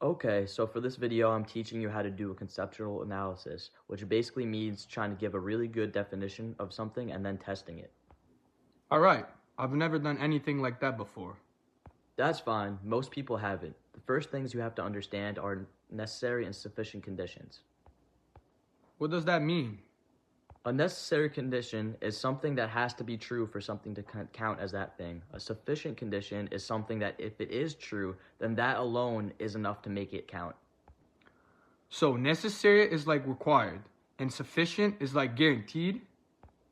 Okay, so for this video, I'm teaching you how to do a conceptual analysis, which basically means trying to give a really good definition of something and then testing it. Alright, I've never done anything like that before. That's fine, most people haven't. The first things you have to understand are necessary and sufficient conditions. What does that mean? A necessary condition is something that has to be true for something to count as that thing. A sufficient condition is something that if it is true, then that alone is enough to make it count. So necessary is like required, and sufficient is like guaranteed?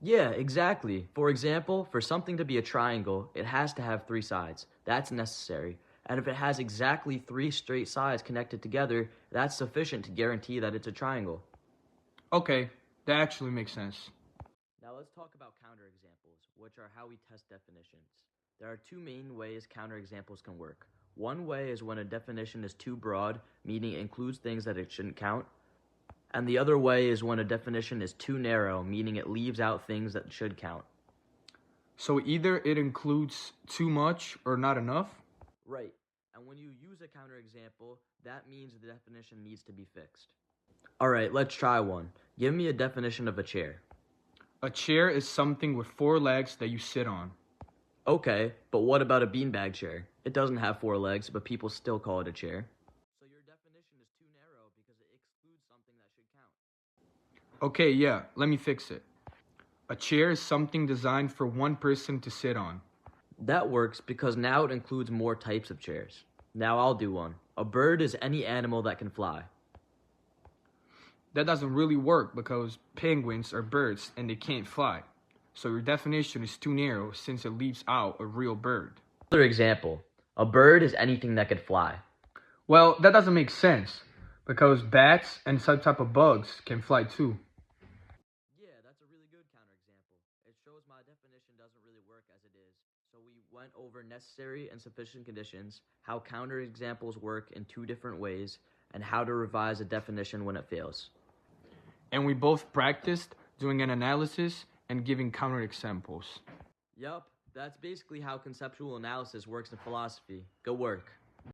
Yeah, exactly. For example, for something to be a triangle, it has to have 3 sides. That's necessary. And if it has exactly 3 straight sides connected together, that's sufficient to guarantee that it's a triangle. Okay, that actually makes sense. Now let's talk about counterexamples, which are how we test definitions. There are 2 main ways counterexamples can work. One way is when a definition is too broad, meaning it includes things that it shouldn't count. And the other way is when a definition is too narrow, meaning it leaves out things that should count. So either it includes too much or not enough? Right. And when you use a counterexample, that means the definition needs to be fixed. Alright, let's try one. Give me a definition of a chair. A chair is something with 4 legs that you sit on. Okay, but what about a beanbag chair? It doesn't have 4 legs, but people still call it a chair. So your definition is too narrow because it excludes something that should count. Okay, yeah, let me fix it. A chair is something designed for one person to sit on. That works because now it includes more types of chairs. Now I'll do one. A bird is any animal that can fly. That doesn't really work because penguins are birds and they can't fly. So your definition is too narrow since it leaves out a real bird. Another example. A bird is anything that can fly. Well, that doesn't make sense because bats and some type of bugs can fly too. Yeah, that's a really good counterexample. It shows my definition doesn't really work as it is. So we went over necessary and sufficient conditions, how counterexamples work in 2 different ways, and how to revise a definition when it fails. And we both practiced doing an analysis and giving counterexamples. Yup, that's basically how conceptual analysis works in philosophy. Good work.